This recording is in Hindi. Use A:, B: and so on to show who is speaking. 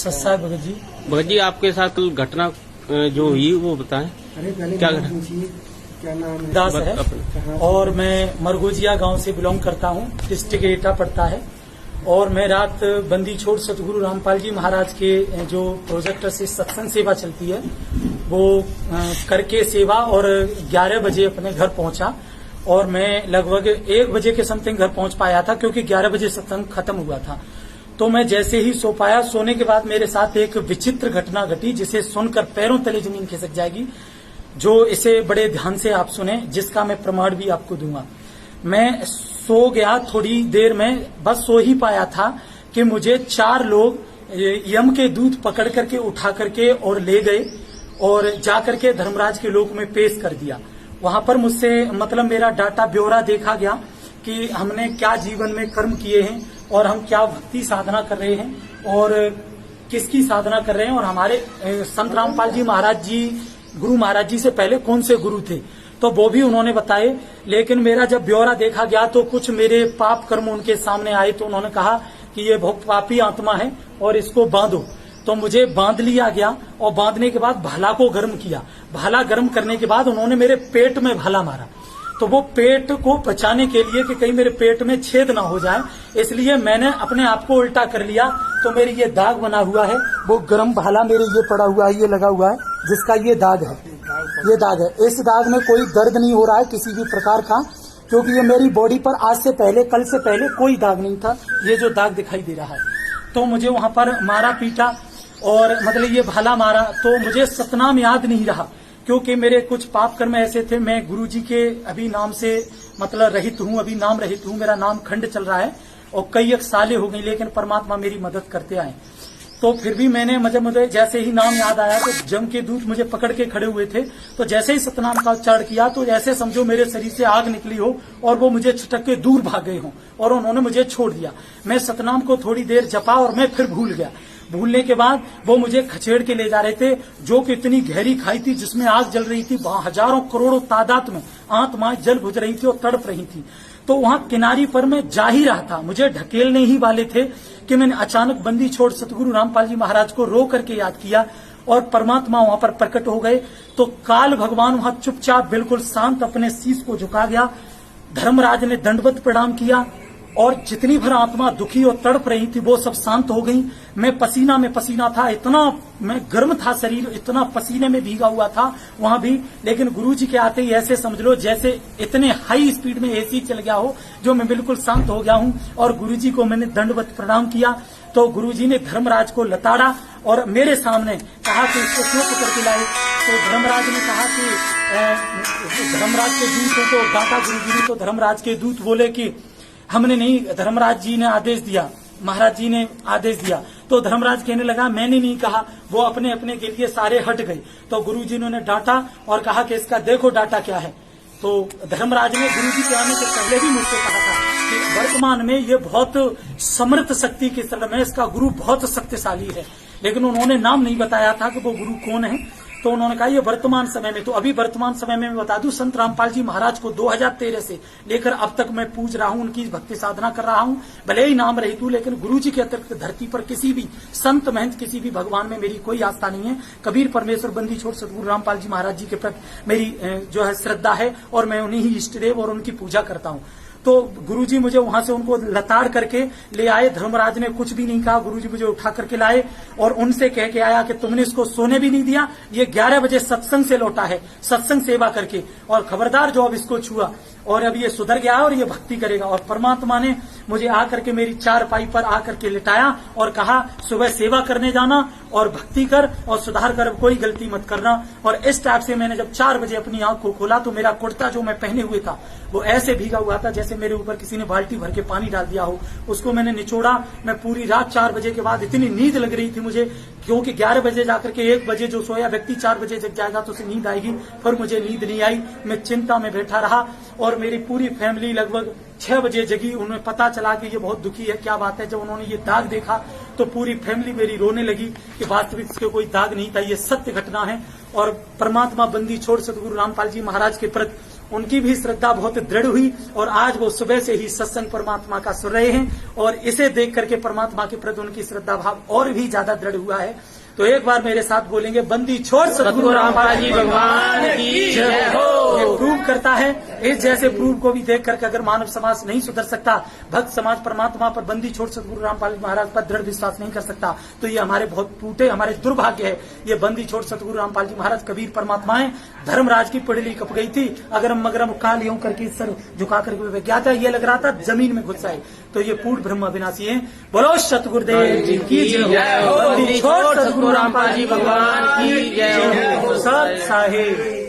A: सस्ता भगत जी।
B: भगत जी, आपके साथ कल घटना जो हुई वो बताएं। क्या
A: क्या नाम है? दास है और मैं मरगोजिया गांव से बिलोंग करता हूं। डिस्ट्रिक्ट एटा पड़ता है। और मैं रात बंदी छोड़ सतगुरु रामपाल जी महाराज के जो प्रोजेक्ट से सत्संग सेवा चलती है वो करके सेवा और 11 बजे अपने घर पहुंचा। और मैं लगभग 1 बजे के समथिंग घर पहुंच पाया था, क्योंकि 11 बजे सत्संग खत्म हुआ था। तो मैं जैसे ही सो पाया, सोने के बाद मेरे साथ एक विचित्र घटना घटी जिसे सुनकर पैरों तले जमीन खिसक जाएगी। जो इसे बड़े ध्यान से आप सुने, जिसका मैं प्रमाण भी आपको दूंगा। मैं सो गया, थोड़ी देर में बस सो ही पाया था कि मुझे 4 लोग यम के दूत पकड़ करके उठा करके और ले गए और जाकर के धर्मराज के लोक में पेश कर दिया। वहां पर मुझसे मतलब मेरा डाटा ब्यौरा देखा गया कि हमने क्या जीवन में कर्म किए हैं और हम क्या भक्ति साधना कर रहे हैं और किसकी साधना कर रहे हैं, और हमारे संत रामपाल जी महाराज जी, गुरु महाराज जी से पहले कौन से गुरु थे, तो वो भी उन्होंने बताए। लेकिन मेरा जब ब्यौरा देखा गया तो कुछ मेरे पाप कर्म उनके सामने आए, तो उन्होंने कहा कि ये बहुत पापी आत्मा है और इसको बांधो। तो मुझे बांध लिया गया और बांधने के बाद भाला को गर्म किया। भाला गर्म करने के बाद उन्होंने मेरे पेट में भाला मारा। तो वो पेट को बचाने के लिए कि कहीं मेरे पेट में छेद ना हो जाए, इसलिए मैंने अपने आप को उल्टा कर लिया। तो मेरी ये दाग बना हुआ है, वो गर्म भाला मेरे ये पड़ा हुआ है, ये लगा हुआ है, जिसका ये दाग है। ये दाग है। इस दाग में कोई दर्द नहीं हो रहा है किसी भी प्रकार का, क्योंकि ये मेरी बॉडी पर आज से पहले, कल से पहले कोई दाग नहीं था। ये जो दाग दिखाई दे रहा है, तो मुझे वहां पर मारा पीटा और मतलब ये भाला मारा। तो मुझे सतनाम याद नहीं रहा, क्योंकि मेरे कुछ पाप कर्म ऐसे थे। मैं गुरुजी के अभी नाम से मतलब रहित हूँ, अभी नाम रहित हूँ। मेरा नाम खंड चल रहा है और कई एक साले हो गई, लेकिन परमात्मा मेरी मदद करते आए। तो फिर भी मैंने मुझे जैसे ही नाम याद आया तो जम के दूत मुझे पकड़ के खड़े हुए थे। तो जैसे ही सतनाम का उच्चारण किया तो ऐसे समझो मेरे शरीर से आग निकली हो और वो मुझे छटक के दूर भाग गए हों और उन्होंने मुझे छोड़ दिया। मैं सतनाम को थोड़ी देर जपा और मैं फिर भूल गया। भूलने के बाद वो मुझे खचेड़ के ले जा रहे थे, जो कि इतनी गहरी खाई थी जिसमें आग जल रही थी। हजारों करोड़ों तादाद में आत्माएं जल बुझ रही थी और तड़प रही थी। तो वहां किनारी पर मैं जा ही रहा था, मुझे ढकेलने ही वाले थे कि मैंने अचानक बंदी छोड़ सतगुरु रामपाल जी महाराज को रो करके याद किया और परमात्मा वहां पर प्रकट हो गए। तो काल भगवान वहां चुपचाप बिल्कुल शांत अपने शीश को झुका गया। धर्मराज ने दंडवत प्रणाम किया और जितनी भर आत्मा दुखी और तड़प रही थी वो सब शांत हो गई। मैं पसीना में पसीना था, इतना मैं गर्म था, शरीर इतना पसीने में भीगा हुआ था वहां भी। लेकिन गुरुजी के आते ही ऐसे समझ लो जैसे इतने हाई स्पीड में एसी चल गया हो, जो मैं बिल्कुल शांत हो गया हूं। और गुरुजी को मैंने दंडवत प्रणाम किया। तो गुरुजी ने धर्मराज को लताड़ा और मेरे सामने कहा कि इसको क्यों पकड़ के लाए। तो धर्मराज ने कहा कि धर्मराज के दूत को तो डांटा गुरुजी ने। तो धर्मराज के दूत बोले कि हमने नहीं, धर्मराज जी ने आदेश दिया, महाराज जी ने आदेश दिया। तो धर्मराज कहने लगा मैंने नहीं कहा, वो अपने अपने के लिए सारे हट गए। तो गुरुजी ने डांटा और कहा कि इसका देखो डाटा क्या है। तो धर्मराज ने गुरुजी के आने से पहले भी मुझसे कहा था कि वर्तमान में ये बहुत समर्थ शक्ति के शरण में, इसका गुरु बहुत शक्तिशाली है। लेकिन उन्होंने नाम नहीं बताया था कि वो गुरु कौन है। तो उन्होंने कहा ये वर्तमान समय में, तो अभी वर्तमान समय में मैं बता दूं, संत रामपाल जी महाराज को 2013 से लेकर अब तक मैं पूज रहा हूं, उनकी भक्ति साधना कर रहा हूं। भले ही नाम रहित हूं, लेकिन गुरुजी के अतिरिक्त धरती पर किसी भी संत महंत, किसी भी भगवान में मेरी कोई आस्था नहीं है। कबीर परमेश्वर बंदी छोड़ सतगुरु रामपाल जी महाराज जी के प्रति मेरी जो है श्रद्धा है और मैं उन्हीं ही इष्ट देव और उनकी पूजा करता हूं। तो गुरुजी मुझे वहां से उनको लताड़ करके ले आए। धर्मराज ने कुछ भी नहीं कहा, गुरुजी मुझे उठा करके लाए और उनसे कह के आया कि तुमने इसको सोने भी नहीं दिया, ये 11 बजे सत्संग से लौटा है, सत्संग सेवा करके, और खबरदार जो अब इसको छुआ और अब ये सुधर गया और ये भक्ति करेगा। और परमात्मा ने मुझे आकर के मेरी चारपाई पर आकर के लिटाया और कहा सुबह सेवा करने जाना और भक्ति कर और सुधार कर, कोई गलती मत करना। और इस टाइप से मैंने जब 4 बजे अपनी आंख को खोला तो मेरा कुर्ता जो मैं पहने हुए था वो ऐसे भीगा हुआ था जैसे मेरे ऊपर किसी ने बाल्टी भर के पानी डाल दिया हो। उसको मैंने निचोड़ा। मैं पूरी रात 4 बजे के बाद इतनी नींद लग रही थी मुझे, क्योंकि 11 बजे जाकर के 1 बजे जो सोया व्यक्ति 4 बजे जग जाएगा तो उसे नींद आएगी, पर मुझे नींद नहीं आई। मैं चिंता में बैठा रहा और मेरी पूरी फैमिली लगभग 6 बजे जगी। उन्हें पता चला कि ये बहुत दुखी है, क्या बात है। जब उन्होंने ये दाग देखा तो पूरी फैमिली मेरी रोने लगी कि वास्तविक इसके कोई दाग नहीं था, ये सत्य घटना है। और परमात्मा बंदी छोड़ सतगुरु रामपाल जी महाराज के प्रति उनकी भी श्रद्धा बहुत दृढ़ हुई और आज वो सुबह से ही सत्संग परमात्मा का सुन रहे हैं और इसे देख करके परमात्मा के प्रति उनकी श्रद्धा भाव और भी ज्यादा दृढ़ हुआ है। तो एक बार मेरे साथ बोलेंगे, बंदी छोड़ सतगुरु रामपाल जी भगवान की जय हो। ये प्रूव करता है, इस जैसे प्रूव को भी देख करके अगर मानव समाज नहीं सुधर सकता, भक्त समाज परमात्मा पर बंदी छोड़ सतगुरु रामपाल महाराज पर दृढ़ विश्वास नहीं कर सकता, तो ये हमारे बहुत टूटे हमारे दुर्भाग्य है। ये बंदी छोड़ सतगुरु रामपाल जी महाराज कबीर परमात्मा है। धर्मराज की पिड़ली कप गई थी, अगरम मगरम काल यूं करके सर झुका करके क्या था, ये लग रहा था जमीन में घुस आए। तो ये पूर्ण ब्रह्म अविनाशी है। बोलो सतगुरुदेव जी की जय हो। बंदी छोड़ सतगुरु रामपाल जी भगवान की जय हो। सत साहिब।